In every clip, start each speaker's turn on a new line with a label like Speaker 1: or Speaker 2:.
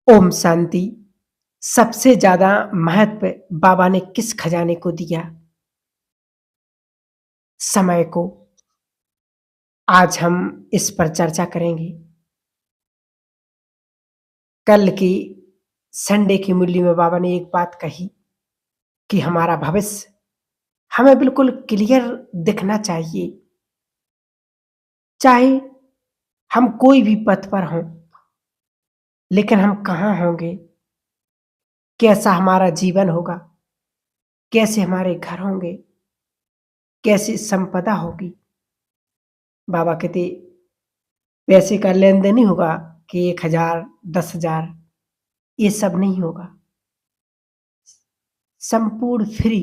Speaker 1: ओम शांति। सबसे ज़्यादा महत्व बाबा ने किस खजाने को दिया? समय को। आज हम इस पर चर्चा करेंगे। कल की संडे की मुरली में बाबा ने एक बात कही कि हमारा भविष्य हमें बिल्कुल क्लियर दिखना चाहिए। चाहे हम कोई भी पथ पर हों, लेकिन हम कहाँ होंगे? कैसा हमारा जीवन होगा? कैसे हमारे घर होंगे? कैसी संपदा होगी? बाबा कहते पैसे का लेन-देन नहीं होगा कि 1,000, 10,000 ये सब नहीं होगा। संपूर्ण फ्री,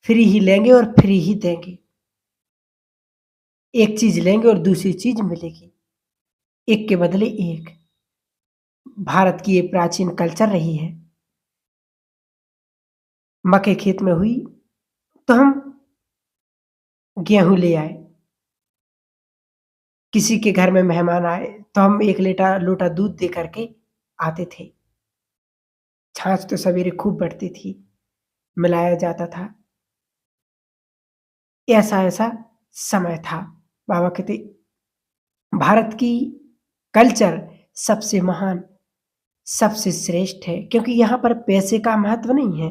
Speaker 1: फ्री ही लेंगे और फ्री ही देंगे। एक चीज़ लेंगे और दूसरी चीज़ मिलेगी। एक के बदले एक। भारत की ये प्राचीन कल्चर रही है। मक्के खेत में हुई तो हम गेहूँ ले आए। किसी के घर में मेहमान आए तो हम 1 लोटा दूध दे कर के आते थे। छाछ तो सवेरे खूब बढ़ती थी, मिलाया जाता था। ऐसा-ऐसा समय था। बाबा कहते भारत की कल्चर सबसे महान, सबसे श्रेष्ठ है क्योंकि यहाँ पर पैसे का महत्व नहीं है।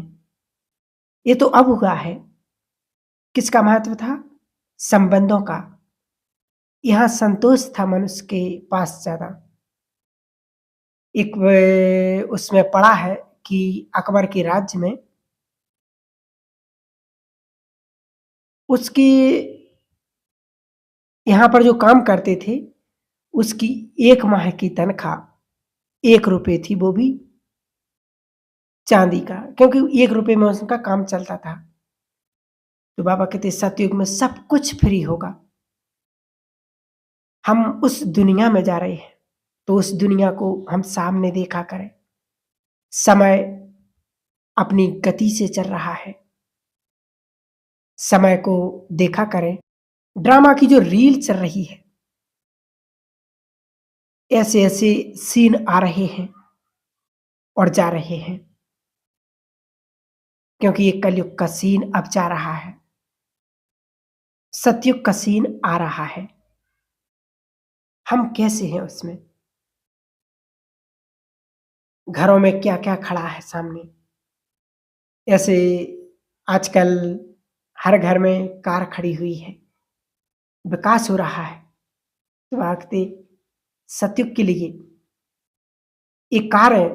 Speaker 1: ये तो अब हुआ है। किसका महत्व था? संबंधों का। यहाँ संतोष था मनुष्य के पास ज़्यादा। एक उसमें पढ़ा है कि अकबर के राज्य में उसकी यहाँ पर जो काम करते थे, उसकी 1 माह की तनख्वाह ₹1 थी, वो भी चाँदी का, क्योंकि ₹1 में उसका काम चलता था। तो बाबा कहते सतयुग में सब कुछ फ्री होगा। हम उस दुनिया में जा रहे हैं, तो उस दुनिया को हम सामने देखा करें। समय अपनी गति से चल रहा है। समय को देखा करें। ड्रामा की जो रील चल रही है, ऐसे-ऐसे सीन आ रहे हैं और जा रहे हैं, क्योंकि ये कलयुग का सीन अब जा रहा है। सतयुग का सीन आ रहा है। हम कैसे हैं उसमें? घरों में क्या-क्या खड़ा है सामने? ऐसे आजकल हर घर में कार खड़ी हुई है, विकास हो रहा है। तो आखिरी सतयुग के लिए ये कारें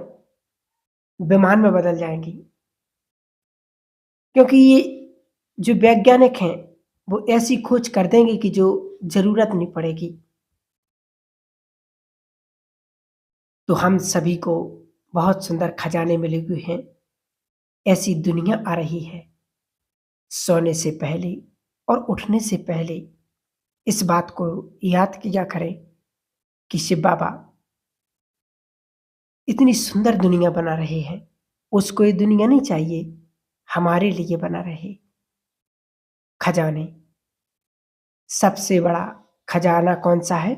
Speaker 1: विमान में बदल जाएँगी, क्योंकि ये जो वैज्ञानिक हैं, वो ऐसी खोज कर देंगे कि जो ज़रूरत नहीं पड़ेगी। तो हम सभी को बहुत सुंदर खजाने मिले हुए हैं। ऐसी दुनिया आ रही है। सोने से पहले और उठने से पहले इस बात को याद किया करें कि शिव बाबा इतनी सुंदर दुनिया बना रहे हैं। उसको ये दुनिया नहीं चाहिए, हमारे लिए बना रहे। खजाने, सबसे बड़ा खजाना कौन-सा है?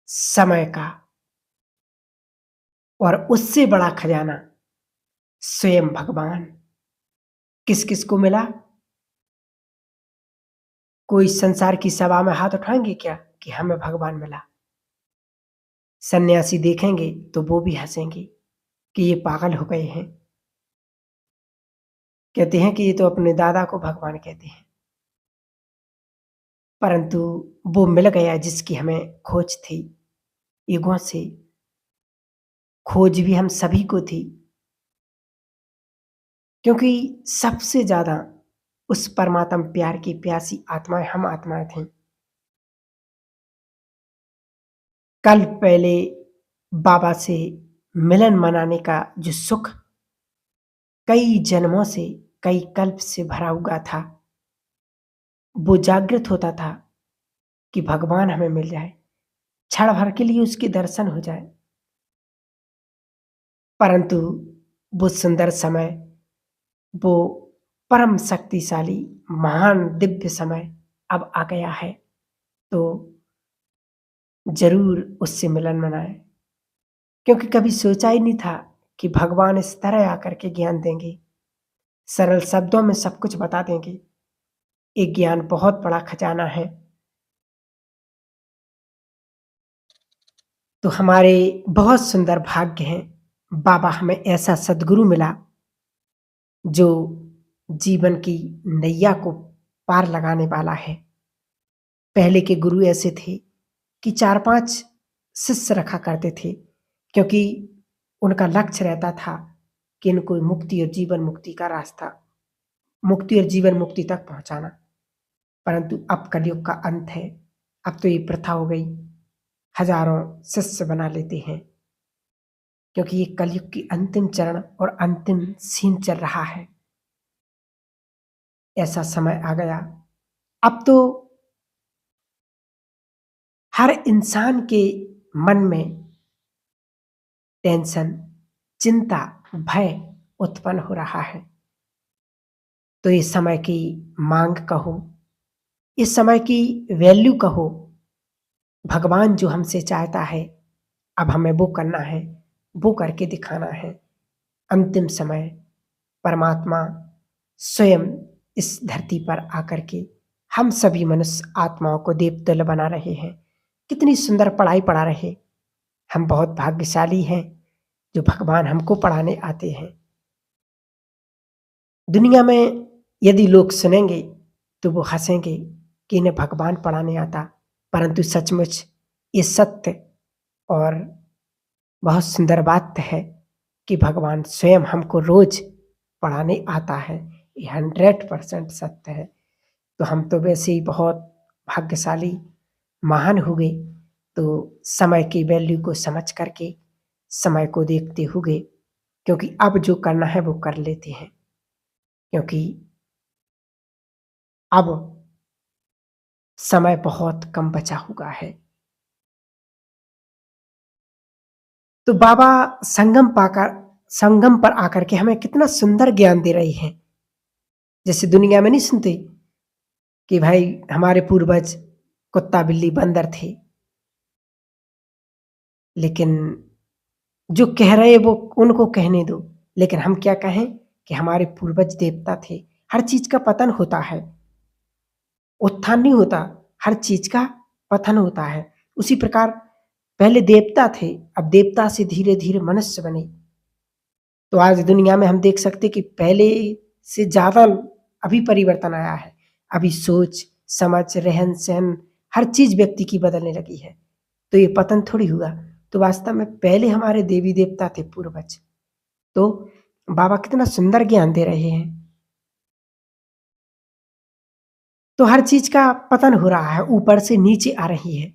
Speaker 1: समय का। और उससे बड़ा खजाना स्वयं भगवान। किस-किस को मिला? कोई संसार की सभा में हाथ उठाएँगे क्या कि हमें भगवान मिला? सन्यासी देखेंगे तो वो भी हँसेंगे कि ये पागल हो गए हैं। कहते हैं कि ये तो अपने दादा को भगवान कहते हैं। परंतु वो मिल गया जिसकी हमें खोज थी, युगों से। खोज भी हम सभी को थी, क्योंकि सबसे ज़्यादा उस परमात्म प्यार की प्यासी आत्माएँ हम आत्माएँ थीं। कल पहले बाबा से मिलन मनाने का जो सुख कई जन्मों से, कई कल्प से भरा हुआ था, वो जागृत होता था कि भगवान हमें मिल जाए, क्षण भर के लिए उसके दर्शन हो जाए। परंतु वो सुंदर समय, वो परम शक्तिशाली, महान दिव्य समय अब आ गया है, तो ज़रूर उससे मिलन मनाएँ। क्योंकि कभी सोचा ही नहीं था कि भगवान इस तरह आकर के ज्ञान देंगे, सरल शब्दों में सब कुछ बता देंगे। ये ज्ञान बहुत बड़ा खजाना है। तो हमारे बहुत सुंदर भाग्य हैं, बाबा हमें ऐसा सद्गुरु मिला जो जीवन की नैया को पार लगाने वाला है। पहले के गुरु ऐसे थे कि 4-5 शिष्य रखा करते थे, क्योंकि उनका लक्ष्य रहता था कि इनको मुक्ति और जीवन मुक्ति का रास्ता, मुक्ति और जीवन मुक्ति तक पहुंचाना। परंतु अब कलयुग का अंत है, अब तो ये प्रथा हो गई, हजारों शिष्य बना लेते हैं, क्योंकि ये कलयुग की अंतिम चरण और अंतिम सीन चल रहा है। ऐसा समय आ गया, अब तो हर इंसान के मन में टेंशन, चिंता, भय उत्पन्न हो रहा है। तो इस समय की मांग कहो, इस समय की वैल्यू कहो, भगवान जो हमसे चाहता है अब हमें वो करना है, वो करके दिखाना है। अंतिम समय परमात्मा स्वयं इस धरती पर आकर के हम सभी मनुष्य आत्माओं को देवतुल्य बना रहे हैं। कितनी सुंदर पढ़ाई पढ़ा रहे। हम बहुत भाग्यशाली हैं जो भगवान हमको पढ़ाने आते हैं। दुनिया में यदि लोग सुनेंगे तो वो हंसेंगे कि इन्हें भगवान पढ़ाने आता, परंतु सचमुच ये सत्य और बहुत सुंदर बात है कि भगवान स्वयं हमको रोज पढ़ाने आता है। ये 100% सत्य है। तो हम तो वैसे ही बहुत भाग्यशाली, महान हुए। तो समय की वैल्यू को समझ करके, समय को देखते हुए, क्योंकि अब जो करना है वो कर लेते हैं, क्योंकि अब समय बहुत कम बचा हुआ है। तो बाबा संगम पर आकर के हमें कितना सुंदर ज्ञान दे रहे हैं। जैसे दुनिया में नहीं सुनते कि भाई हमारे पूर्वज कुत्ता बिल्ली बंदर थे, लेकिन जो कह रहे वो उनको कहने दो, लेकिन हम क्या कहें कि हमारे पूर्वज देवता थे। हर चीज का पतन होता है, उत्थान नहीं होता, हर चीज का पतन होता है। उसी प्रकार पहले देवता थे, अब देवता से धीरे धीरे मनुष्य बने। तो आज दुनिया में हम देख सकते कि पहले से ज्यादा अभी परिवर्तन आया है। अभी सोच समझ रहन सहन हर चीज व्यक्ति की बदलने लगी है। तो ये पतन थोड़ी हुआ। तो वास्तव में पहले हमारे देवी देवता थे पूर्वज। तो बाबा कितना सुंदर ज्ञान दे रहे हैं। तो हर चीज का पतन हो रहा है, ऊपर से नीचे आ रही है।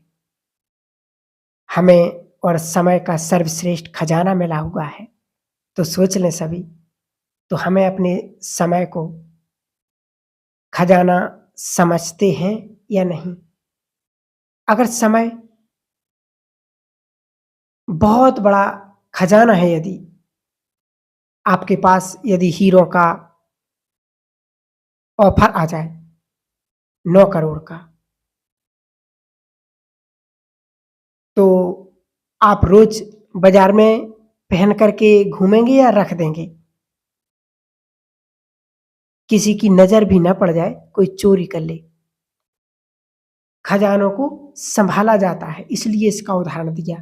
Speaker 1: हमें और समय का सर्वश्रेष्ठ खजाना मिला हुआ है। तो सोच लें सभी, तो हमें अपने समय को खजाना समझते हैं या नहीं। अगर समय बहुत बड़ा खजाना है, यदि आपके पास यदि हीरो का ऑफर आ जाए 9 करोड़ का, तो आप रोज बाजार में पहन करके घूमेंगे या रख देंगे? किसी की नजर भी ना पड़ जाए, कोई चोरी कर ले। खजानों को संभाला जाता है, इसलिए इसका उदाहरण दिया।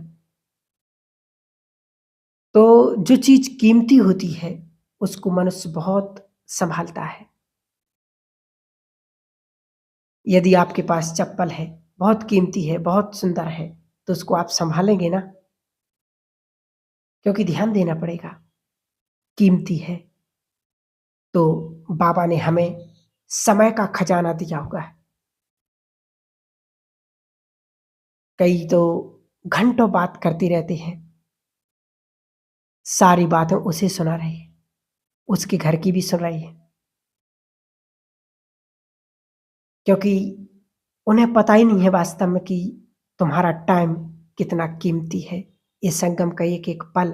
Speaker 1: तो जो चीज कीमती होती है उसको मनुष्य बहुत संभालता है। यदि आपके पास चप्पल है, बहुत कीमती है, बहुत सुंदर है, तो उसको आप संभालेंगे ना, क्योंकि ध्यान देना पड़ेगा, कीमती है। तो बाबा ने हमें समय का खजाना दिया हुआ है। कई तो घंटों बात करते रहते हैं, सारी बातें उसे सुना रहे हैं, उसके घर की भी सुन रही है, क्योंकि उन्हें पता ही नहीं है वास्तव में कि तुम्हारा टाइम कितना कीमती है। ये संगम का एक एक पल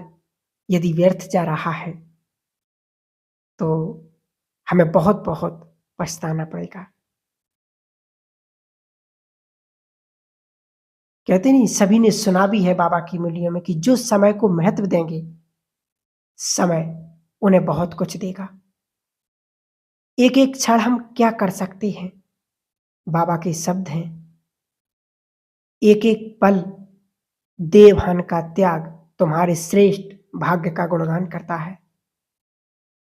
Speaker 1: यदि व्यर्थ जा रहा है तो हमें बहुत बहुत पछताना पड़ेगा। कहते नहीं, सभी ने सुना भी है बाबा की मूलियों में कि जो समय को महत्व देंगे, समय उन्हें बहुत कुछ देगा। एक-एक क्षण हम क्या कर सकते हैं? बाबा के शब्द हैं, एक-एक पल देवहान का त्याग तुम्हारे श्रेष्ठ भाग्य का गुणगान करता है।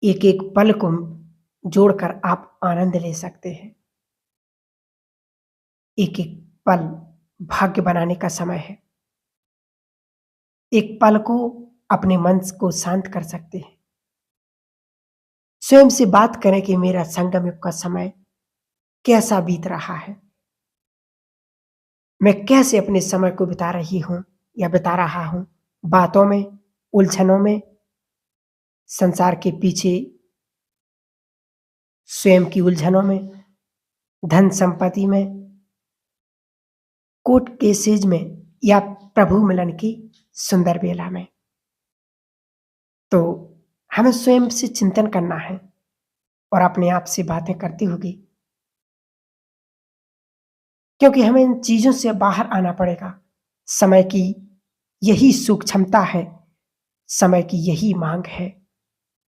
Speaker 1: एक-एक पल को जोड़कर आप आनंद ले सकते हैं। एक-एक पल भाग्य बनाने का समय है। एक पल को अपने मन को शांत कर सकते हैं। स्वयं से बात करें कि मेरा संगम युग का समय कैसा बीत रहा है? मैं कैसे अपने समय को बिता रही हूँ या बिता रहा हूँ? बातों में, उलझनों में, संसार के पीछे, स्वयं की उलझनों में, धन संपत्ति में, कोर्ट केसेज में या प्रभु मिलन की सुंदर बेला में। तो हमें स्वयं से चिंतन करना है और अपने आप से बातें करती होगी, क्योंकि हमें इन चीजों से बाहर आना पड़ेगा। समय की यही सूक्ष्मता है, समय की यही मांग है,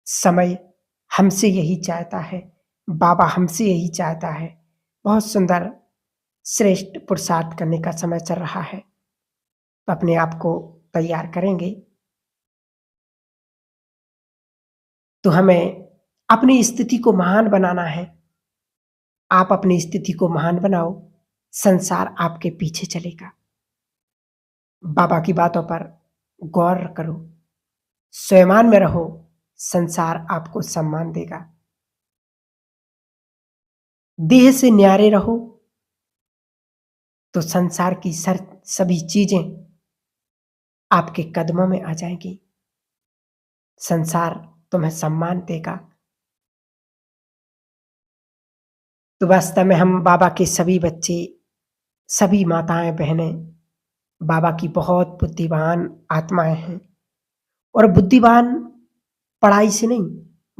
Speaker 1: समय हमसे यही चाहता है, बाबा हमसे यही चाहता है। बहुत सुंदर श्रेष्ठ पुरुषार्थ करने का समय चल रहा है, तो अपने आप को तैयार करेंगे तो हमें अपनी स्थिति को महान बनाना है। आप अपनी स्थिति को महान बनाओ, संसार आपके पीछे चलेगा। बाबा की बातों पर गौर करो, स्वयं में रहो, संसार आपको सम्मान देगा। देह से न्यारे रहो तो संसार की सभी चीजें आपके कदमों में आ जाएंगी। संसार तुम्हें सम्मान देगा। तो वास्तव में हम बाबा के सभी बच्चे, सभी माताएं बहनें बाबा की बहुत बुद्धिमान आत्माएं हैं। और बुद्धिमान पढ़ाई से नहीं,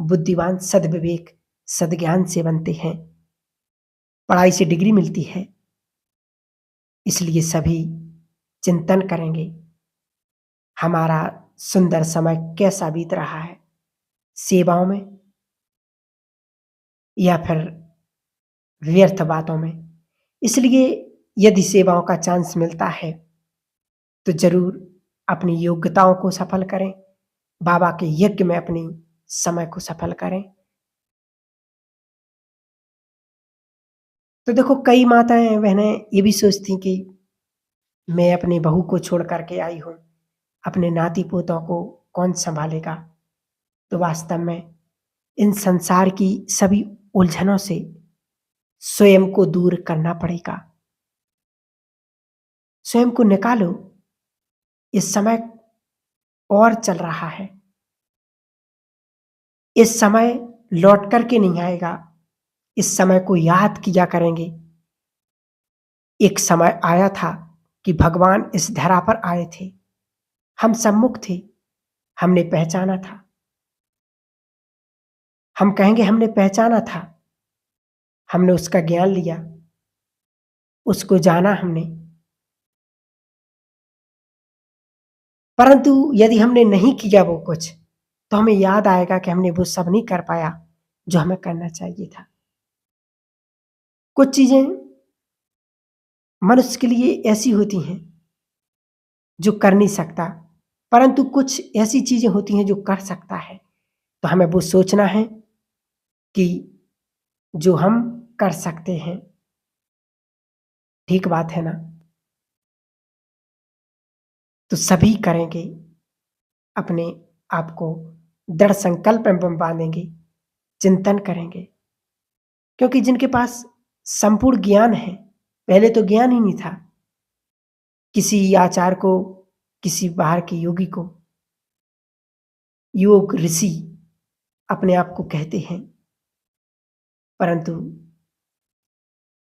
Speaker 1: बुद्धिमान सद्विवेक सद्ज्ञान से बनते हैं। पढ़ाई से डिग्री मिलती है, इसलिए सभी चिंतन करेंगे हमारा सुंदर समय कैसा बीत रहा है, सेवाओं में या फिर व्यर्थ बातों में। इसलिए यदि सेवाओं का चांस मिलता है तो जरूर अपनी योग्यताओं को सफल करें, बाबा के यज्ञ में अपनी समय को सफल करें। तो देखो, कई माताएं बहनें ये भी सोचती कि मैं अपनी बहू को छोड़ करके आई हूं, अपने नाती पोतों को कौन संभालेगा। तो वास्तव में इन संसार की सभी उलझनों से स्वयं को दूर करना पड़ेगा। स्वयं को निकालो। इस समय और चल रहा है, इस समय लौट करके नहीं आएगा। इस समय को याद किया करेंगे। एक समय आया था कि भगवान इस धरा पर आए थे, हम सम्मुख थे, हमने पहचाना था। हम कहेंगे हमने पहचाना था, हमने उसका ज्ञान लिया, उसको जाना हमने। परंतु यदि हमने नहीं किया वो कुछ, तो हमें याद आएगा कि हमने वो सब नहीं कर पाया जो हमें करना चाहिए था। कुछ चीजें मनुष्य के लिए ऐसी होती हैं जो कर नहीं सकता, परंतु कुछ ऐसी चीजें होती हैं जो कर सकता है। तो हमें वो सोचना है कि जो हम कर सकते हैं, ठीक बात है ना। तो सभी करेंगे, अपने आप को दृढ़ संकल्प में बांधेंगे, चिंतन करेंगे। क्योंकि जिनके पास संपूर्ण ज्ञान है, पहले तो ज्ञान ही नहीं था। किसी आचार्य को, किसी बाहर के योगी को योग ऋषि अपने आप को कहते हैं, परंतु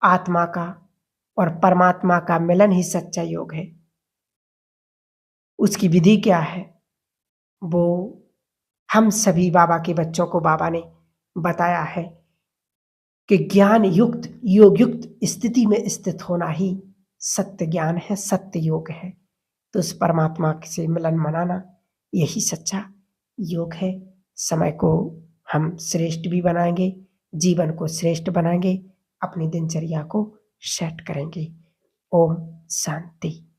Speaker 1: आत्मा का और परमात्मा का मिलन ही सच्चा योग है। उसकी विधि क्या है, वो हम सभी बाबा के बच्चों को बाबा ने बताया है कि ज्ञान युक्त योग युक्त स्थिति में स्थित होना ही सत्य ज्ञान है, सत्य योग है। तो उस परमात्मा से मिलन मनाना यही सच्चा योग है। समय को हम श्रेष्ठ भी बनाएँगे, जीवन को श्रेष्ठ बनाएँगे, अपनी दिनचर्या को सेट करेंगे। ओम शांति।